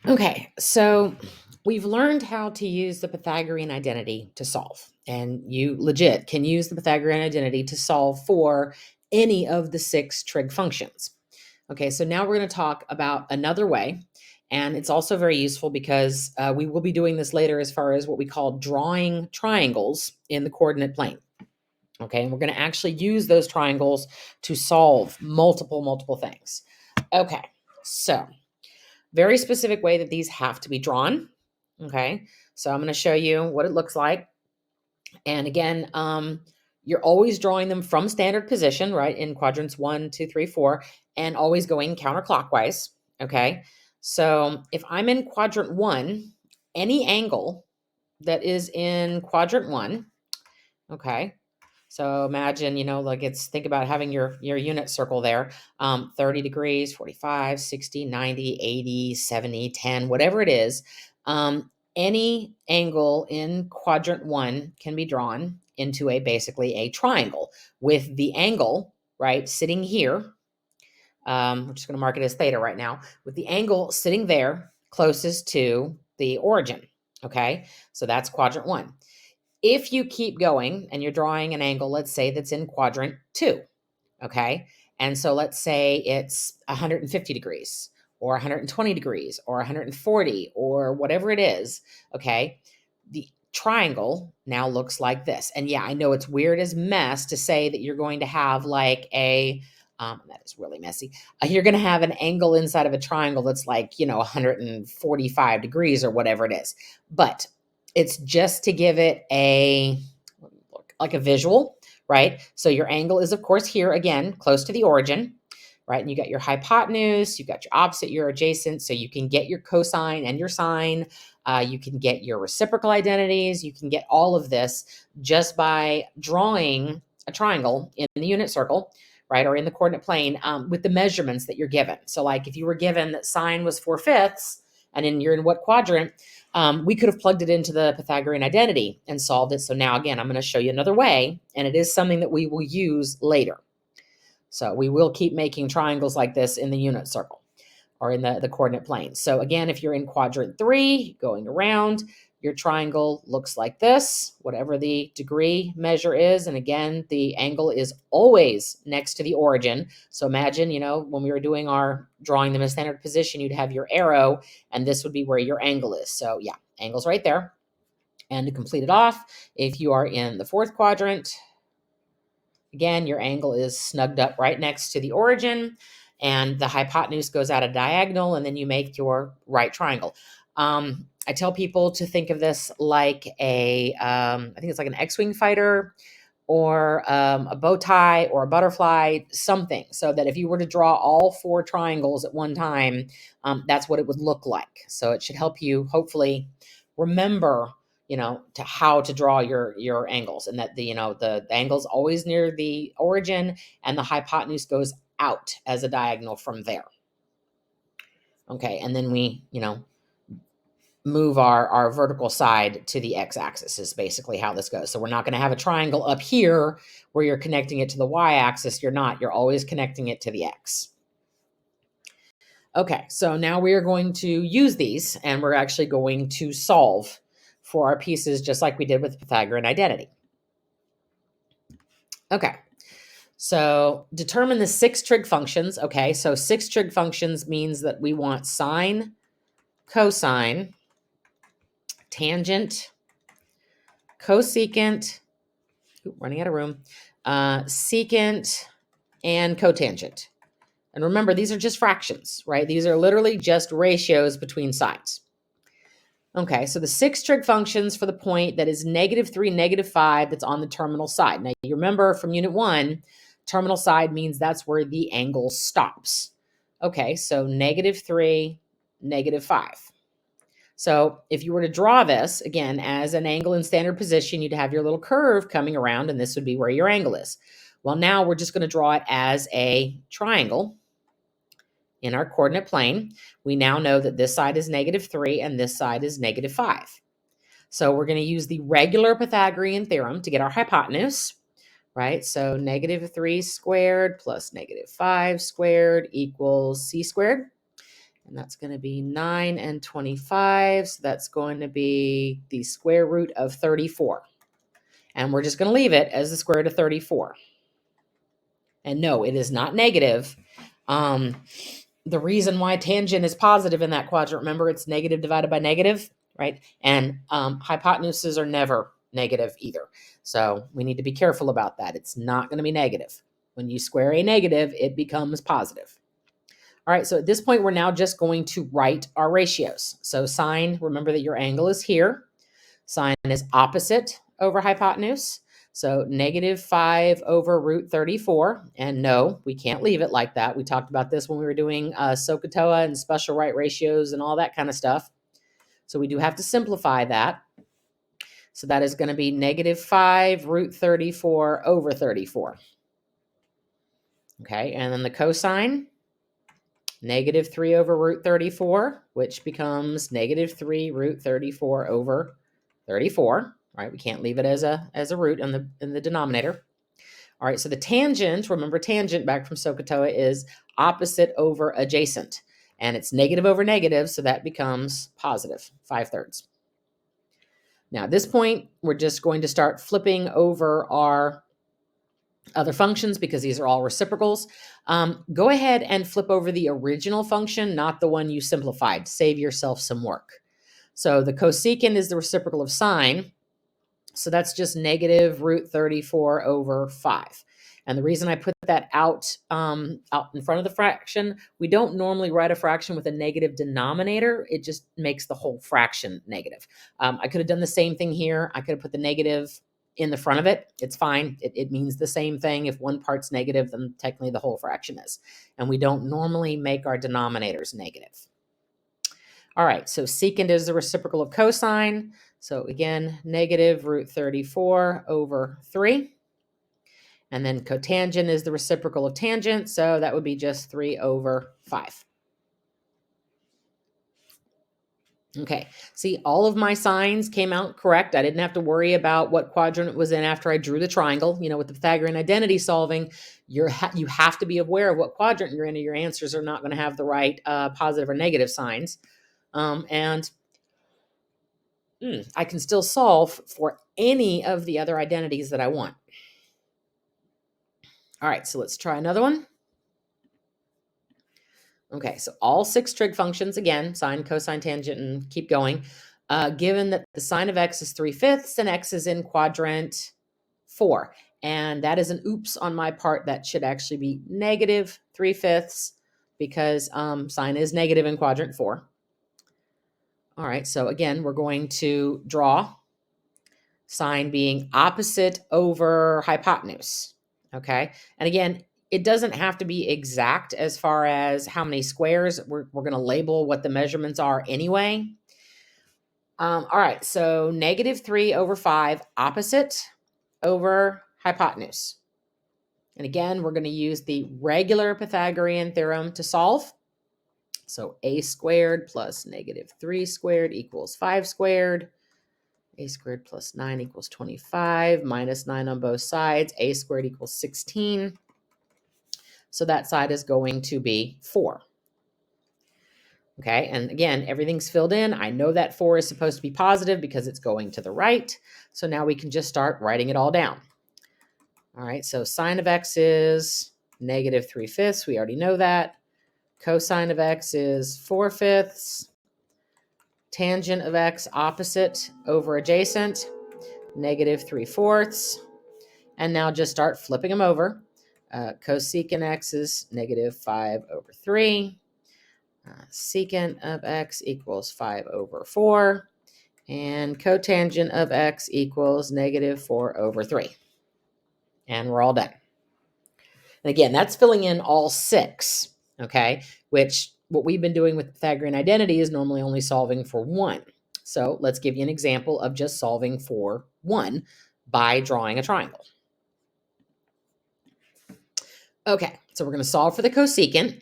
Okay, so we've learned how to use the Pythagorean identity to solve, and you legit can use the Pythagorean identity to solve for any of the 6 trig functions. Okay, so now we're going to talk about another way, and it's also very useful because we will be doing this later as far as what we call drawing triangles in the coordinate plane. Okay, and we're going to actually use those triangles to solve multiple things. Okay, so very specific way that these have to be drawn. Okay, so I'm going to show you what it looks like. And again, you're always drawing them from standard position, right? In quadrants 1, 2, 3, 4, and always going counterclockwise. Okay, so if I'm in quadrant 1, any angle that is in quadrant 1, okay, so imagine, like think about having your unit circle there, 30 degrees, 45, 60, 90, 80, 70, 10, whatever it is. Any angle in quadrant 1 can be drawn into basically a triangle with the angle, right, sitting here. We're just going to mark it as theta right now, with the angle sitting there closest to the origin. Okay, so that's quadrant 1. If you keep going and you're drawing an angle, let's say that's in quadrant 2, okay? And so let's say it's 150 degrees or 120 degrees or 140 or whatever it is, okay? The triangle now looks like this. And yeah, I know it's weird as mess to say that you're going to have like that is really messy. You're going to have an angle inside of a triangle that's like, 145 degrees or whatever it is. But it's just to give it like a visual, right? So your angle is, of course, here again, close to the origin, right? And you got your hypotenuse, you got your opposite, your adjacent. So you can get your cosine and your sine. You can get your reciprocal identities. You can get all of this just by drawing a triangle in the unit circle, right? Or in the coordinate plane with the measurements that you're given. So like if you were given that sine was 4/5 and you're in what quadrant, we could have plugged it into the Pythagorean identity and solved it. So now, again, I'm going to show you another way, and it is something that we will use later. So we will keep making triangles like this in the unit circle or in the coordinate plane. So again, if you're in quadrant 3, going around, your triangle looks like this, whatever the degree measure is. And again, the angle is always next to the origin. So imagine, when we were doing our drawing them in standard position, you'd have your arrow, and this would be where your angle is. So yeah, angle's right there. And to complete it off, if you are in the 4th quadrant, again, your angle is snugged up right next to the origin, and the hypotenuse goes out a diagonal, and then you make your right triangle. I tell people to think of this like I think it's like an X-wing fighter or a bow tie or a butterfly, something, so that if you were to draw all 4 triangles at one time, that's what it would look like. So it should help you hopefully remember to how to draw your angles, and that the angle's always near the origin and the hypotenuse goes out as a diagonal from there. Okay, and then we move our vertical side to the x-axis is basically how this goes. So we're not going to have a triangle up here where you're connecting it to the y-axis. You're always connecting it to the x. Okay, so now we are going to use these, and we're actually going to solve for our pieces just like we did with Pythagorean identity. Okay, so determine the 6 trig functions. Okay, so 6 trig functions means that we want sine, cosine, tangent, cosecant, running out of room, secant, and cotangent. And remember, these are just fractions, right? These are literally just ratios between sides. Okay, so the 6 trig functions for the point that is -3, -5 that's on the terminal side. Now, you remember from Unit 1, terminal side means that's where the angle stops. Okay, so -3, -5. So if you were to draw this, again, as an angle in standard position, you'd have your little curve coming around, and this would be where your angle is. Well, now we're just going to draw it as a triangle in our coordinate plane. We now know that this side is -3 and this side is -5. So we're going to use the regular Pythagorean theorem to get our hypotenuse, right? So -3 squared plus -5 squared equals c squared. And that's going to be 9 and 25. So that's going to be the square root of 34. And we're just going to leave it as the square root of 34. And no, it is not negative. The reason why tangent is positive in that quadrant, remember, it's negative divided by negative, right? And hypotenuses are never negative either. So we need to be careful about that. It's not going to be negative. When you square a negative, it becomes positive. All right, so at this point, we're now just going to write our ratios. So sine, remember that your angle is here. Sine is opposite over hypotenuse. So negative 5 over root 34. And no, we can't leave it like that. We talked about this when we were doing SOHCAHTOA and special right ratios and all that kind of stuff. So we do have to simplify that. So that is going to be negative 5 root 34 over 34. Okay, and then the cosine, negative 3 over root 34, which becomes negative 3 root 34 over 34. Right, we can't leave it as a root in the denominator. All right, so the tangent, remember tangent back from SOHCAHTOA is opposite over adjacent. And it's negative over negative, so that becomes positive, 5/3. Now at this point, we're just going to start flipping over our other functions because these are all reciprocals. Go ahead and flip over the original function, not the one you simplified. Save yourself some work. So the cosecant is the reciprocal of sine. So that's just negative root 34 over 5. And the reason I put that out in front of the fraction, we don't normally write a fraction with a negative denominator. It just makes the whole fraction negative. I could have done the same thing here. I could have put the negative in the front of it. It's fine. It means the same thing. If one part's negative, then technically the whole fraction is. And we don't normally make our denominators negative. All right, so secant is the reciprocal of cosine. So again, negative root 34 over 3. And then cotangent is the reciprocal of tangent. So that would be just 3 over 5. Okay, see, all of my signs came out correct. I didn't have to worry about what quadrant it was in after I drew the triangle. You know, with the Pythagorean identity solving, you have to be aware of what quadrant you're in, or your answers are not going to have the right positive or negative signs. And I can still solve for any of the other identities that I want. All right, so let's try another one. Okay, so all 6 trig functions, again, sine, cosine, tangent, and keep going. Given that the sine of x is 3/5 and x is in quadrant 4. And that is an oops on my part. That should actually be negative 3/5 because sine is negative in quadrant 4. All right, so again, we're going to draw sine being opposite over hypotenuse. Okay, and again, it doesn't have to be exact as far as how many squares. We're going to label what the measurements are anyway. All right, so negative 3 over 5 opposite over hypotenuse. And again, we're going to use the regular Pythagorean theorem to solve. So a squared plus negative 3 squared equals 5 squared. A squared plus 9 equals 25, minus 9 on both sides. A squared equals 16. So that side is going to be 4. Okay, and again, everything's filled in. I know that 4 is supposed to be positive because it's going to the right. So now we can just start writing it all down. All right, so sine of x is negative 3/5. We already know that. Cosine of x is 4/5. Tangent of x opposite over adjacent, negative 3/4. And now just start flipping them over. Cosecant x is negative 5 over 3. Secant of x equals 5 over 4. And cotangent of x equals negative 4 over 3. And we're all done. And again, that's filling in all 6, okay? Which what we've been doing with Pythagorean identity is normally only solving for 1. So let's give you an example of just solving for 1 by drawing a triangle. Okay, so we're going to solve for the cosecant.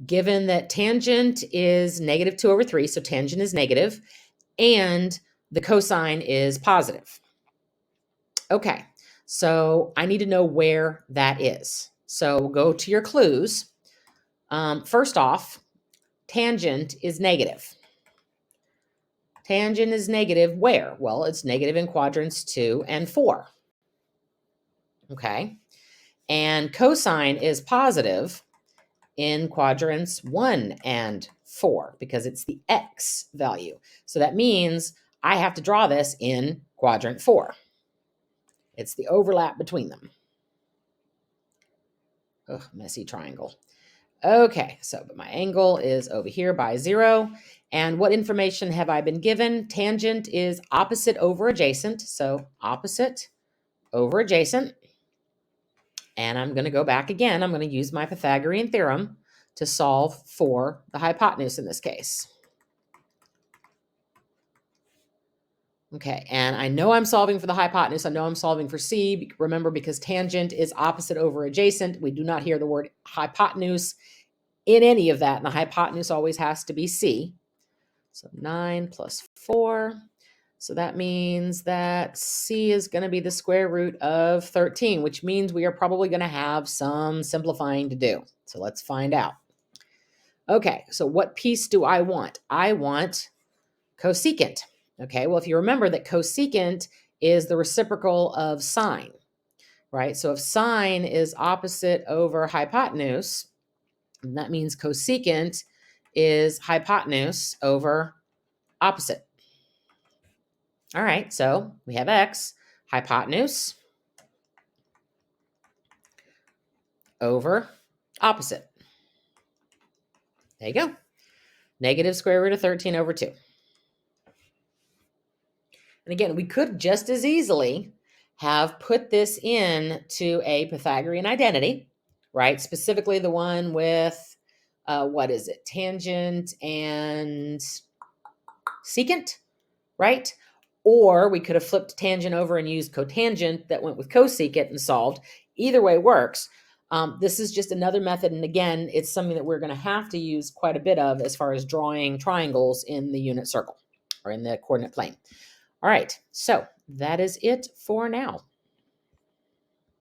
Given that tangent is negative 2 over 3, so tangent is negative, and the cosine is positive. Okay, so I need to know where that is. So go to your clues. First off, tangent is negative. Tangent is negative where? Well, it's negative in quadrants 2 and 4. Okay. And cosine is positive in quadrants 1 and 4 because it's the x value. So that means I have to draw this in quadrant 4. It's the overlap between them. Ugh, messy triangle. Okay, so but my angle is over here by 0. And what information have I been given? Tangent is opposite over adjacent. So opposite over adjacent. And I'm going to go back again. I'm going to use my Pythagorean theorem to solve for the hypotenuse in this case. Okay, and I know I'm solving for the hypotenuse. I know I'm solving for C. Remember, because tangent is opposite over adjacent, we do not hear the word hypotenuse in any of that, and the hypotenuse always has to be C. So 9 plus 4. So that means that C is going to be the square root of 13, which means we are probably going to have some simplifying to do. So let's find out. Okay, so what piece do I want? I want cosecant. Okay, well, if you remember that cosecant is the reciprocal of sine, right? So if sine is opposite over hypotenuse, that means cosecant is hypotenuse over opposite. All right, so we have x, hypotenuse over opposite. There you go. Negative square root of 13 over 2. And again, we could just as easily have put this into a Pythagorean identity, right? Specifically the one with, what is it? Tangent and secant, right? Or we could have flipped tangent over and used cotangent that went with cosecant and solved. Either way works. This is just another method. And again, it's something that we're going to have to use quite a bit of as far as drawing triangles in the unit circle or in the coordinate plane. All right, so that is it for now.